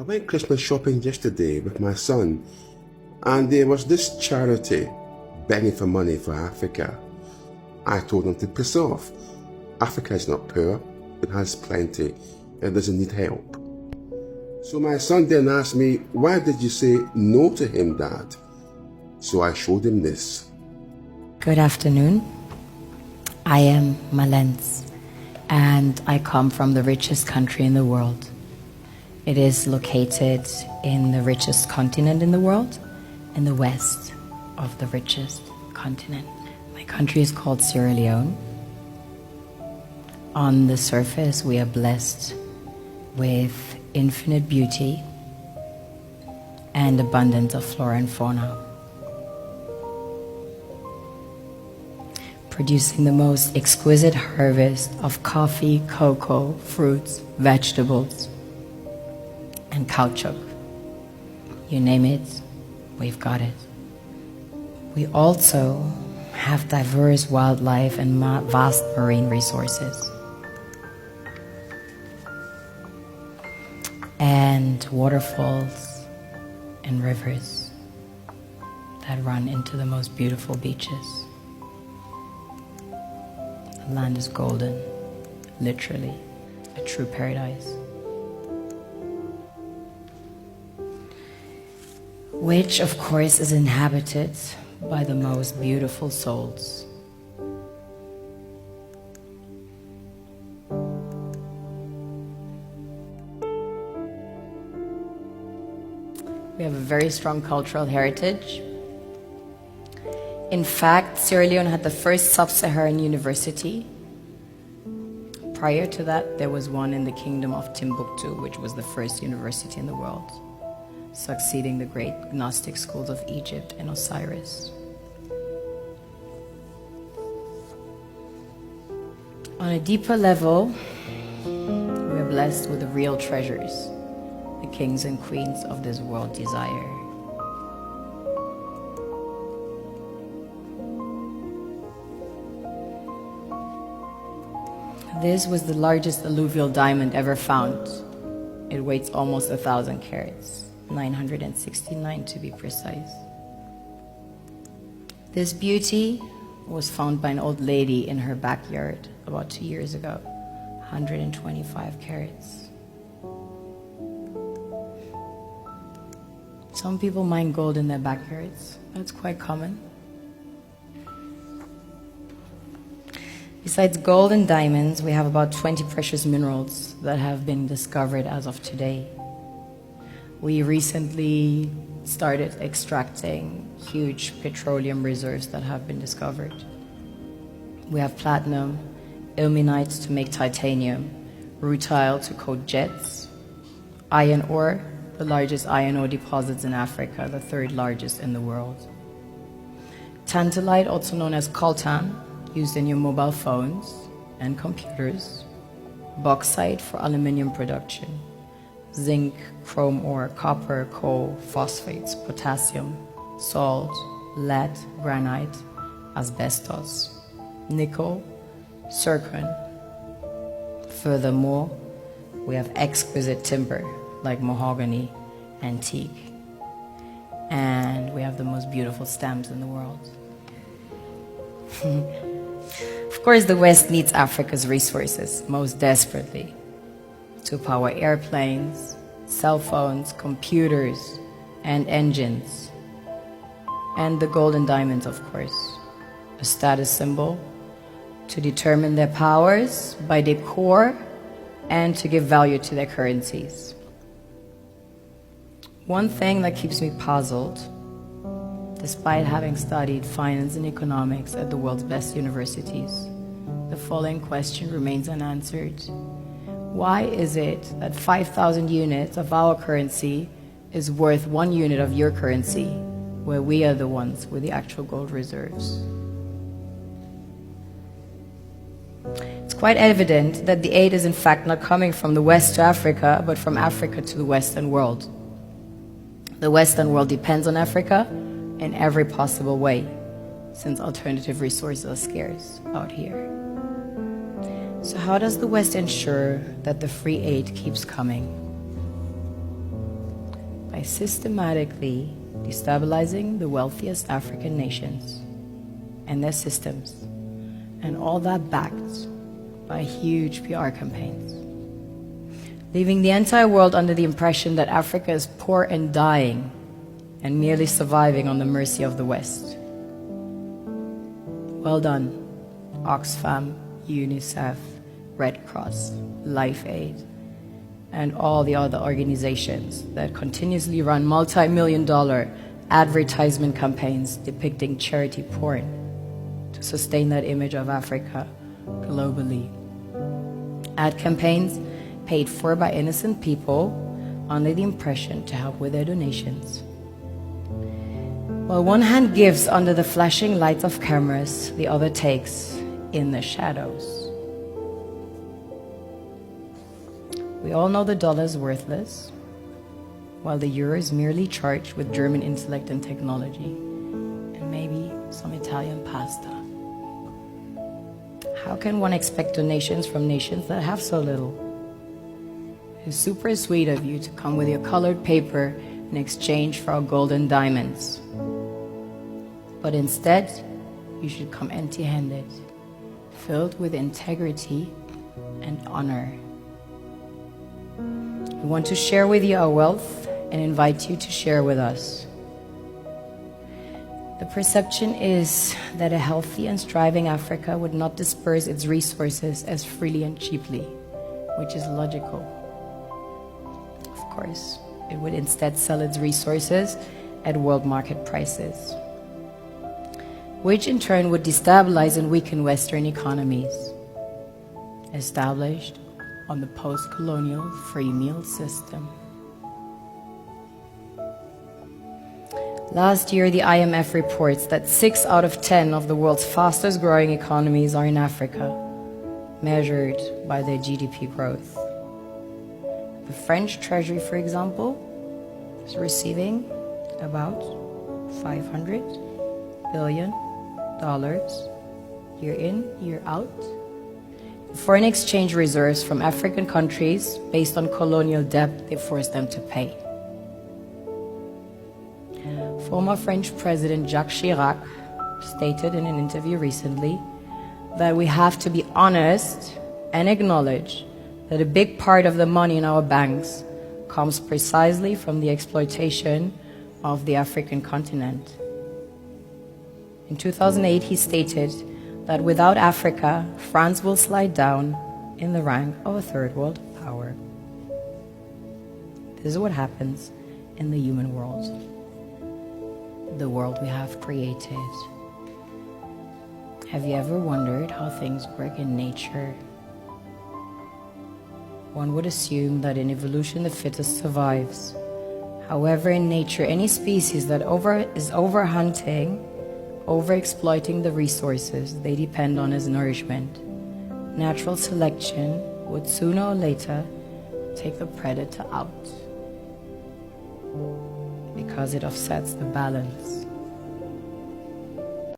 I went Christmas shopping yesterday with my son, and there was this charity begging for money for Africa. I told him to piss off. Africa is not poor, it has plenty, it doesn't need help. So my son then asked me, why did you say no to him, Dad? So I showed him this. Good afternoon. I am Malens, and I come from the richest country in the world. It is located in the richest continent in the world, in the west of the richest continent. My country is called Sierra Leone. On the surface, we are blessed with infinite beauty and abundance of flora and fauna, producing the most exquisite harvest of coffee, cocoa, fruits, vegetables, and caoutchouc. You name it, we've got it. We also have diverse wildlife and vast marine resources, and waterfalls and rivers that run into the most beautiful beaches. The land is golden, literally, a true paradise, which of course is inhabited by the most beautiful souls. We have a very strong cultural heritage. In fact, Sierra Leone had the first sub-Saharan university. Prior to that, there was one in the kingdom of Timbuktu, which was the first university in the world, succeeding the great Gnostic schools of Egypt and Osiris. On a deeper level, we are blessed with the real treasures the kings and queens of this world desire. This was the largest alluvial diamond ever found. It weighs almost 1,000 carats, 969 to be precise. This beauty was found by an old lady in her backyard about 2 years ago, 125 carats. Some people mine gold in their backyards. That's quite common. Besides gold and diamonds, we have about 20 precious minerals that have been discovered as of today. We recently started extracting huge petroleum reserves that have been discovered. We have platinum, ilmenite to make titanium, rutile to coat jets, iron ore, the largest iron ore deposits in Africa, the third largest in the world. Tantalite, also known as coltan, used in your mobile phones and computers. Bauxite for aluminium production. Zinc, chrome ore, copper, coal, phosphates, potassium, salt, lead, granite, asbestos, nickel, zircon. Furthermore, we have exquisite timber like mahogany, antique, and we have the most beautiful stamps in the world. Of course, the West needs Africa's resources most desperately to power airplanes, cell phones, computers, and engines. And the gold and diamonds, of course, a status symbol to determine their powers by their core and to give value to their currencies. One thing that keeps me puzzled, despite having studied finance and economics at the world's best universities, the following question remains unanswered. Why is it that 5,000 units of our currency is worth 1 unit of your currency, where we are the ones with the actual gold reserves? It's quite evident that the aid is in fact not coming from the West to Africa, but from Africa to the Western world. The Western world depends on Africa in every possible way, since alternative resources are scarce out here. So how does the West ensure that the free aid keeps coming? by systematically destabilizing the wealthiest African nations and their systems, and all that backed by huge PR campaigns, leaving the entire world under the impression that Africa is poor and dying and merely surviving on the mercy of the West. Well done, Oxfam, UNICEF, Red Cross, Life Aid, and all the other organizations that continuously run multi-million-dollar advertisement campaigns depicting charity porn to sustain that image of Africa globally. Ad campaigns paid for by innocent people under the impression to help with their donations. While one hand gives under the flashing lights of cameras, the other takes in the shadows. We all know the dollar is worthless, while the euro is merely charged with German intellect and technology, and maybe some Italian pasta. How can one expect donations from nations that have so little? It's super sweet of you to come with your colored paper in exchange for our gold and diamonds. But instead, you should come empty-handed, filled with integrity and honor. We want to share with you our wealth and invite you to share with us. The perception is that a healthy and striving Africa would not disperse its resources as freely and cheaply, which is logical. Of course, it would instead sell its resources at world market prices, which in turn would destabilize and weaken Western economies, established on the post-colonial free meal system. Last year, the IMF reports that 6 out of 10 of the world's fastest growing economies are in Africa, measured by their GDP growth. The French Treasury, for example, is receiving about $500 billion year in, year out. Foreign exchange reserves from African countries based on colonial debt they forced them to pay. Former French President Jacques Chirac stated in an interview recently that we have to be honest and acknowledge that a big part of the money in our banks comes precisely from the exploitation of the African continent. In 2008, he stated that without Africa, France will slide down in the rank of a third world power. This is what happens in the human world, the world we have created. Have you ever wondered how things work in nature? One would assume that in evolution the fittest survives. However, in nature, any species that is overhunting, overexploiting the resources they depend on as nourishment, natural selection would sooner or later take the predator out because it offsets the balance.